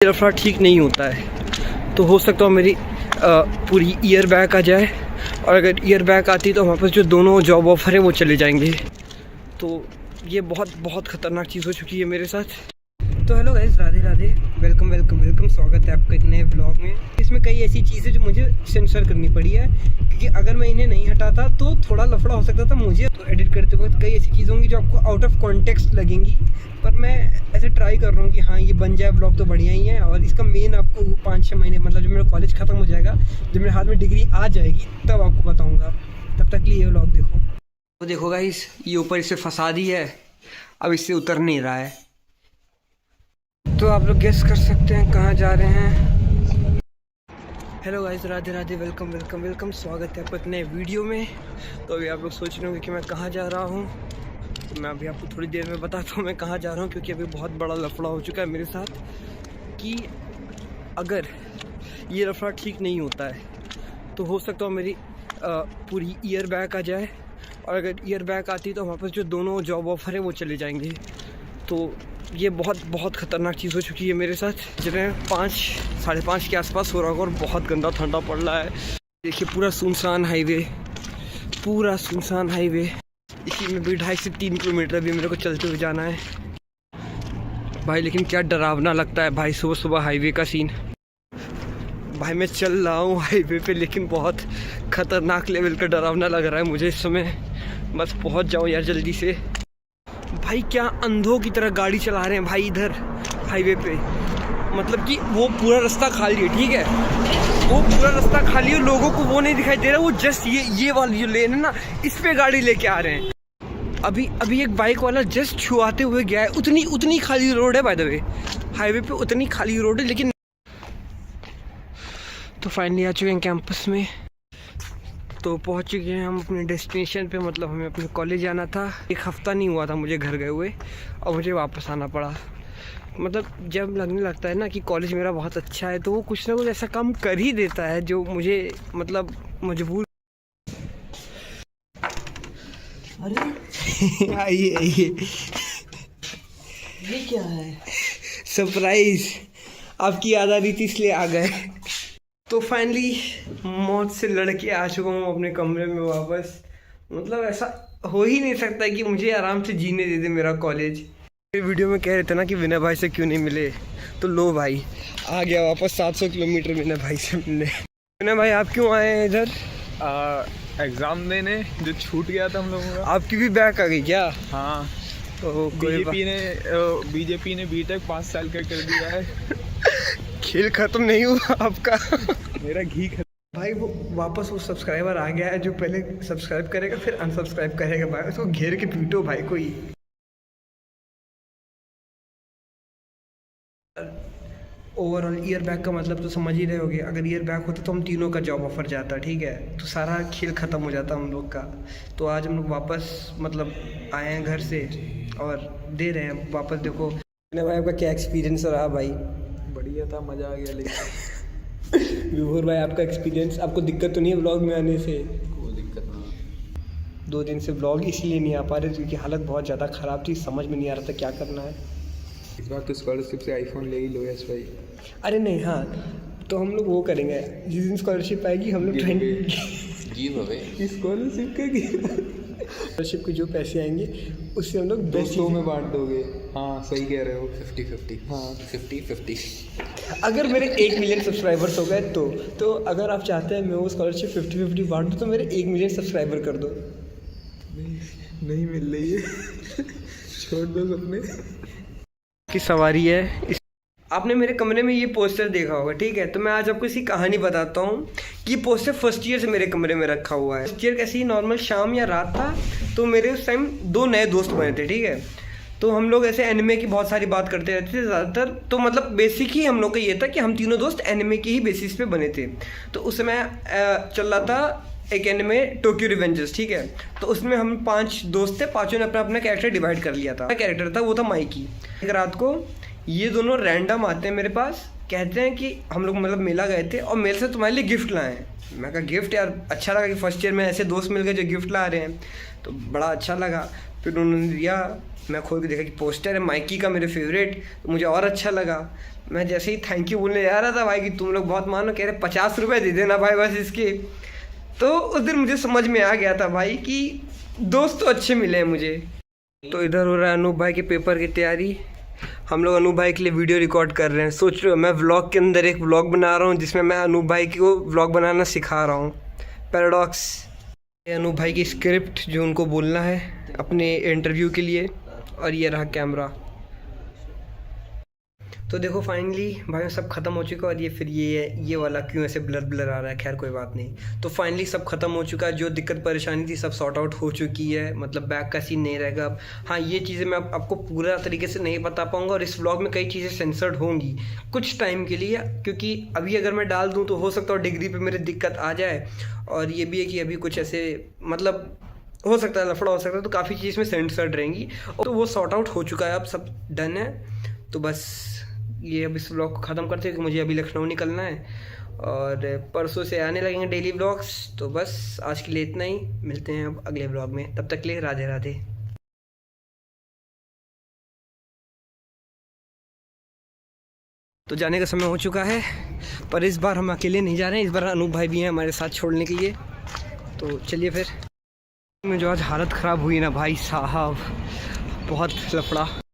रफड़ा ठीक नहीं होता है, तो हो सकता है मेरी पूरी ईयर बैक आ जाए। और अगर ईयर बैक आती तो हमारे पास जो दोनों जॉब ऑफर है वो चले जाएंगे। तो ये बहुत बहुत ख़तरनाक चीज़ हो चुकी है मेरे साथ। तो hello guys, Radhe Radhe, welcome welcome welcome, स्वागत है आपका एक नए ब्लॉग में। इसमें कई ऐसी चीज़ें जो मुझे सेंसर करनी पड़ी है, क्योंकि अगर मैं इन्हें नहीं हटाता तो थोड़ा लफड़ा हो सकता था मुझे। तो एडिट करते वक्त कई ऐसी चीज़ें होंगी जो आपको आउट ऑफ कॉन्टेक्स्ट लगेंगी, पर मैं ऐसे ट्राई कर रहा हूँ कि हाँ ये बन जाए ब्लॉग तो बढ़िया ही है। और इसका मेन आपको 5-6 महीने, मतलब जब मेरा कॉलेज ख़त्म हो जाएगा, जब मेरे हाथ में डिग्री आ जाएगी, तब आपको बताऊँगा। तब तक लिए ये ब्लॉग देखो। तो देखो गाइस, ये ऊपर इसे फंसा दी है, अब इससे उतर नहीं रहा है। तो आप लोग गेस कर सकते हैं कहाँ जा रहे हैं। Hello guys, Radhe Radhe, welcome welcome welcome, स्वागत है आपको एक नए वीडियो में। तो अभी आप लोग सोच रहे होंगे कि मैं कहाँ जा रहा हूँ। तो मैं अभी आपको थोड़ी देर में बताता हूँ मैं कहाँ जा रहा हूँ, क्योंकि अभी बहुत बड़ा लफड़ा हो चुका है मेरे साथ। कि अगर ये लफड़ा ठीक नहीं होता है तो हो सकता है मेरी पूरी ईयर बैक आ जाए। और अगर ईयर बैक आती तो हमारे पास जो दोनों जॉब ऑफर है वो चले जाएंगे। तो ये बहुत बहुत ख़तरनाक चीज़ हो चुकी है मेरे साथ। जब 5-5:30 के आसपास हो रहा होगा और बहुत गंदा ठंडा पड़ रहा है। देखिए पूरा सुनसान हाईवे, पूरा सुनसान हाईवे। इसी में भी 2.5 से 3 किलोमीटर अभी मेरे को चलते हुए जाना है भाई। लेकिन क्या डरावना लगता है भाई सुबह सुबह हाईवे का सीन। भाई मैं चल रहा हूँ हाईवे पे, लेकिन बहुत ख़तरनाक लेवल का डरावना लग रहा है मुझे इस समय। बस पहुँच जाऊँ यार जल्दी से। भाई क्या अंधों की तरह गाड़ी चला रहे हैं भाई इधर हाईवे पे। मतलब कि वो पूरा रास्ता खाली है, ठीक है, वो पूरा रास्ता खाली है, लोगों को वो नहीं दिखाई दे रहा। वो जस्ट ये वाली जो लेन है ना, इस पे गाड़ी लेके आ रहे हैं। अभी एक बाइक वाला जस्ट छुआते हुए गया है। उतनी खाली रोड है बाय द वे, हाईवे पे उतनी खाली रोड है। लेकिन तो फाइनली आ चुके हैं कैंपस में। तो पहुंच चुके हैं हम अपने डेस्टिनेशन पे। मतलब हमें अपने कॉलेज जाना था। 1 हफ्ता नहीं हुआ था मुझे घर गए हुए, और मुझे वापस आना पड़ा। मतलब जब लगने लगता है ना कि कॉलेज मेरा बहुत अच्छा है, तो वो कुछ ना कुछ ऐसा काम कर ही देता है जो मुझे मतलब मजबूर। अरे आइए ये क्या है? सरप्राइज, आपकी याद आ रही थी इसलिए आ गए। तो फाइनली मौत से लड़ के आ चुका हूँ अपने कमरे में वापस। मतलब ऐसा हो ही नहीं सकता कि मुझे आराम से जीने दे दे मेरा कॉलेज। वीडियो में कह रहे थे ना कि विनय भाई से क्यों नहीं मिले, तो लो भाई आ गया वापस 700 किलोमीटर विनय भाई से मिलने। विनय भाई आप क्यों आए हैं इधर? एग्ज़ाम देने, जो छूट गया था हम लोगों का। आपकी भी बैक आ गई क्या? हाँ, तो बीजेपी ने बीटेक 5 साल का कर दिया है। खेल खत्म नहीं हुआ आपका। मेरा घी खत्म। भाई वो वापस वो सब्सक्राइबर आ गया है जो पहले सब्सक्राइब करेगा फिर अनसब्सक्राइब करेगा। भाई उसको घेर के पीटो भाई कोई। ओवरऑल ईयर बैक का मतलब तो समझ ही रहे होगे। अगर ईयर बैक होता तो हम तीनों का जॉब ऑफर जाता, ठीक है, तो सारा खेल ख़त्म हो जाता हम लोग का। तो आज हम लोग वापस मतलब आए हैं घर से और दे रहे हैं वापस। देखो भाई आपका क्या एक्सपीरियंस रहा भाई? बढ़िया था, मज़ा आ गया। लेकिन विभोर भाई आपका एक्सपीरियंस, आपको दिक्कत तो नहीं है व्लॉग में आने से? कोई दिक्कत नहीं। 2 दिन से व्लॉग इसलिए नहीं आ पा रहे क्योंकि हालत बहुत ज़्यादा ख़राब थी, समझ में नहीं आ रहा था क्या करना है। इस बार तो स्कॉलरशिप से आईफोन ले ही लो यस भाई। अरे नहीं, हाँ तो हम लोग वो करेंगे, जिस दिन स्कॉलरशिप आएगी हम लोग स्कॉलरशिप का स्कॉलरशिप के जो पैसे आएंगे उससे हम लोग दोस्तों में बांट दोगे। हाँ सही कह रहे हो, 50-50। हाँ 50-50। अगर मेरे 1 मिलियन सब्सक्राइबर्स हो गए तो अगर आप चाहते हैं मैं वो स्कॉलरशिप 50-50 बांट दूँ तो मेरे 1 मिलियन सब्सक्राइबर कर दो। नहीं मिल रही है। छोड़ दो सपने की सवारी है। आपने मेरे कमरे में ये पोस्टर देखा होगा, ठीक है, तो मैं आज आपको इसकी कहानी बताता हूँ कि ये पोस्टर फर्स्ट ईयर से मेरे कमरे में रखा हुआ है। फर्स्ट ईयर कैसे ही नॉर्मल शाम या रात था, तो मेरे उस टाइम 2 नए दोस्त बने थे, ठीक है। तो हम लोग ऐसे एनिमे की बहुत सारी बात करते रहते थे ज़्यादातर। तो मतलब बेसिक ही हम लोग का ये था कि हम तीनों दोस्त एनिमे की ही बेसिस पे बने थे। तो उस समय चल रहा था एक एनिमे टोक्यो रिवेंजर्स, ठीक है। तो उसमें हम 5 दोस्त थे, पाँचों ने अपना अपना कैरेक्टर डिवाइड कर लिया था। कैरेक्टर था वो था माइकी। एक रात को ये दोनों रैंडम आते हैं मेरे पास, कहते हैं कि हम लोग मतलब मेला गए थे और मेरे से तुम्हारे लिए गिफ्ट लाए हैं। मैं कहा गिफ्ट यार, अच्छा लगा कि फर्स्ट ईयर में ऐसे दोस्त मिल गए जो गिफ्ट ला रहे हैं, तो बड़ा अच्छा लगा। फिर उन्होंने दिया, मैं खोल के देखा कि पोस्टर है माइकी का, मेरे फेवरेट, तो मुझे और अच्छा लगा। मैं जैसे ही थैंक यू बोलने जा रहा था भाई कि तुम लोग बहुत मानो, कह रहे 50 रुपये दे देना भाई बस इसके। तो उस दिन मुझे समझ में आ गया था भाई कि दोस्त तो अच्छे मिले हैं मुझे। तो इधर हो रहा है अनूप भाई के पेपर की तैयारी। हम लोग अनूप भाई के लिए वीडियो रिकॉर्ड कर रहे हैं। सोच रहे हो मैं व्लॉग के अंदर एक व्लॉग बना रहा हूँ जिसमें मैं अनूप भाई को व्लॉग बनाना सिखा रहा हूँ। पैराडॉक्स। अनूप भाई की स्क्रिप्ट जो उनको बोलना है अपने इंटरव्यू के लिए, और ये रहा कैमरा। तो देखो फाइनली भाई सब ख़त्म हो चुका है। और ये फिर ये वाला क्यों ऐसे ब्लर ब्लर आ रहा है, खैर कोई बात नहीं। तो फाइनली सब ख़त्म हो चुका है। जो दिक्कत परेशानी थी सब सॉर्ट आउट हो चुकी है, मतलब बैक का सीन नहीं रहेगा अब। हाँ ये चीज़ें मैं आपको पूरा तरीके से नहीं बता पाऊँगा, और इस व्लॉग में कई चीज़ें सेंसर्ड होंगी कुछ टाइम के लिए, क्योंकि अभी अगर मैं डाल दूँ तो हो सकता है डिग्री पर मेरे दिक्कत आ जाए। और ये भी है कि अभी कुछ ऐसे मतलब हो सकता है लफड़ा हो सकता है, तो काफ़ी चीज़ में सेंसर्ड रहेंगी। तो वो सॉर्ट आउट हो चुका है, अब सब डन है। तो बस ये अब इस व्लॉग को ख़त्म करते हैं, क्योंकि मुझे अभी लखनऊ निकलना है और परसों से आने लगेंगे डेली व्लॉग्स। तो बस आज के लिए इतना ही, मिलते हैं अब अगले व्लॉग में। तब तक के लिए राधे राधे। तो जाने का समय हो चुका है, पर इस बार हम अकेले नहीं जा रहे हैं। इस बार अनूप भाई भी हैं हमारे साथ छोड़ने के लिए। तो चलिए फिर। में जो आज हालत ख़राब हुई ना भाई साहब, बहुत लफड़ा।